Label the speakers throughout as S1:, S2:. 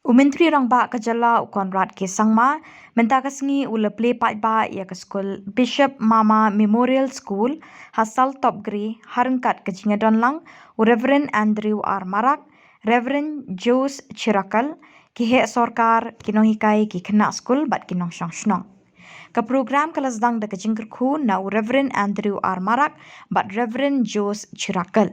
S1: Umentri rang ba kajala Konrad ke sangma menta kasngi ula play ba ya ke school Bishop Mama Memorial School hasal top grade harangkat kajinga donlang Reverend Andrew R Marak Reverend Jose Chirakal ki he sorkar kinong hikai ki kena school bat kinong shnong ka program kelas dang da kajing kerku na Reverend Andrew R Marak bat Reverend Jose Chirakal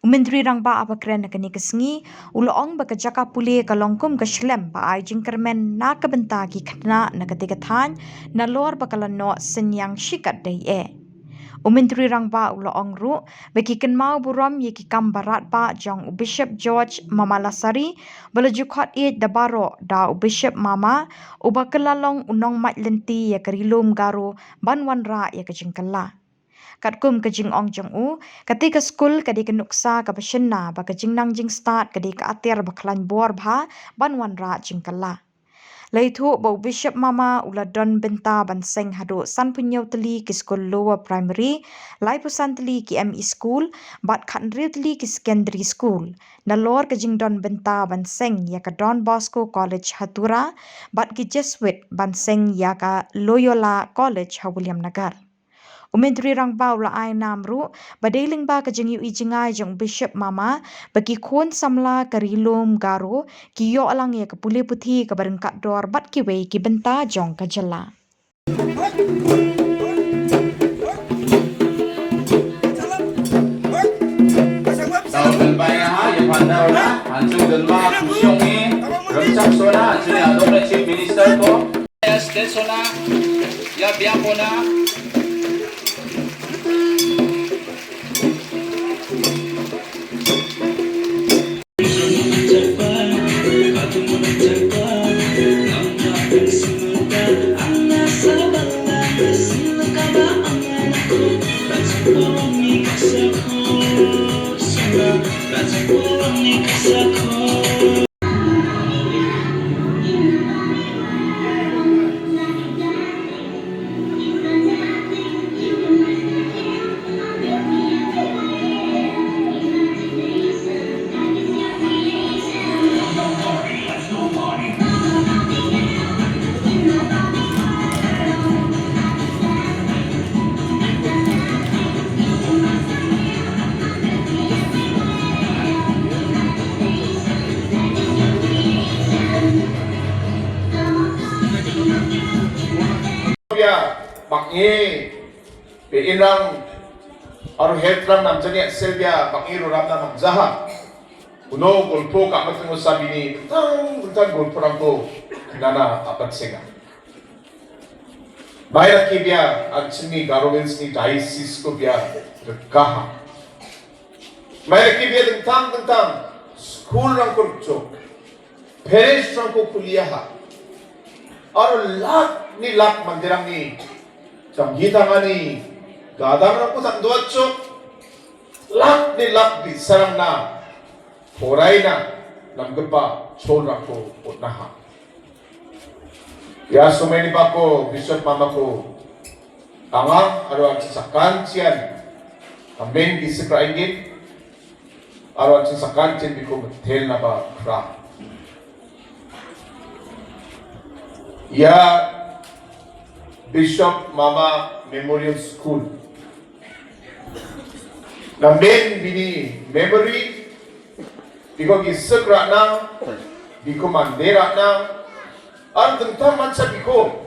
S1: Umendri rang ba apa keren na kani kesngi uloong ba kajaka puli kalongkum ka shlem ba ai jingkermen na kabenta ki khna na katiga than na lor ba kalano senyang shikat dai Umendri rang ba uloong ru ba ki kenmau buram ye ki kam barat ba jong Bishop George Mamalasari bala jukhat da baro da Bishop Mama uba kelalong unong mat lenti ya kerilum garo banwan ra ya kajingkala Katkum kajing ong jong u ketika skul kadi kenuksa ka pasyenna ba kajing nang jing start kadi ka atir ba klan bor bha banwan ra jingkala Laithu ba Bishop Mama ula don benta banseng hado san punyau teli ki skul lower primary lai pusan teli ki ME school bat khan ri teli ki secondary school na lor kajing don benta banseng ya ka Don Bosco College Hatura bat ki Jesuit banseng ya ka Loyola College ha William Nagar Umendri rang ba ula ai namru badeling ba kajing yu ijingai jong Bishop Mama bagi kon samla karilum garo ki yo alang ya kapule puthi kabarengkat dor bat ki wei ki benta jong kajala
S2: Tahun bayar yang pandai lah, hancur gelma kusyongi, rencap sona, sini adong Chief Minister ko, SD sona, ya biapona. Bakngi peinrang aru hetrang namjani Serbia bakngi roram na magzaha uno golpo ka matngo sabini tang golpo rangko nana apat senga bayar kibia achni garowens ni diocese ko bia kaha bayar kibia tentang school rangko chok parish rangko kuliah aru lak mandirang ni Jamgitangani gadang aku tak dua cok lak di sarang na horai na nam gepa chol aku naha ya sumeni bako Bishop Mama ko tanga aro sakan cian amben di sekraingin aro sakan cian biko tel na ba kra ya Bishop Mama Memorial School. Namben bini memory biko gisak rakna biko mande rakna ar tentang mansa biko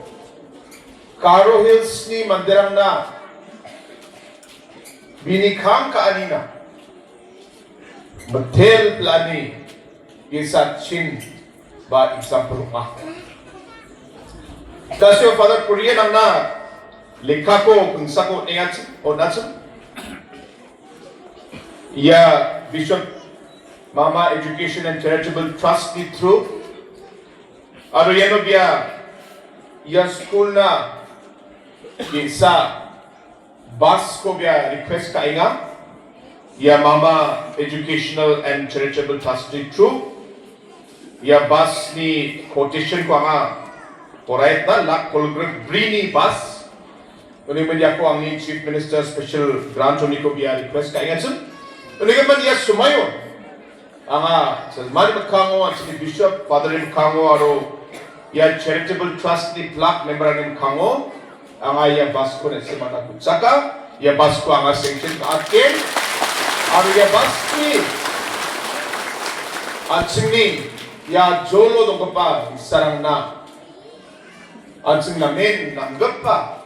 S2: Karo Hills ni mandirang na bini kham ka anina betel plani isa chin ba example ah Dasyo Father Korean ang na likha ko kung sako ingat o natsan ya Bishop Mama Education and Charitable Trust ni through aro yano biya ya school na isa bus ko biya request ka inga ya Mama Educational and Charitable Trust ni through ya bus ni quotation ko nga Alright na lak kolgreg brini bus. Uni media ko ang Chief Minister Special Grant ni ko biya request ka ingat sun. Uni man dia sumayo. anga mari makango ang Bishop Father Kango aro ya charitable trust ni plak member ni Kango anga ya basko ne semana kutsaka ya basko anga sanction atken aro ya baski atsingi ya jolo dongpa sarang na atsing namin nanggapa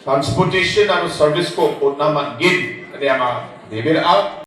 S2: transportation aro service ko naman gid kaya anga deliver out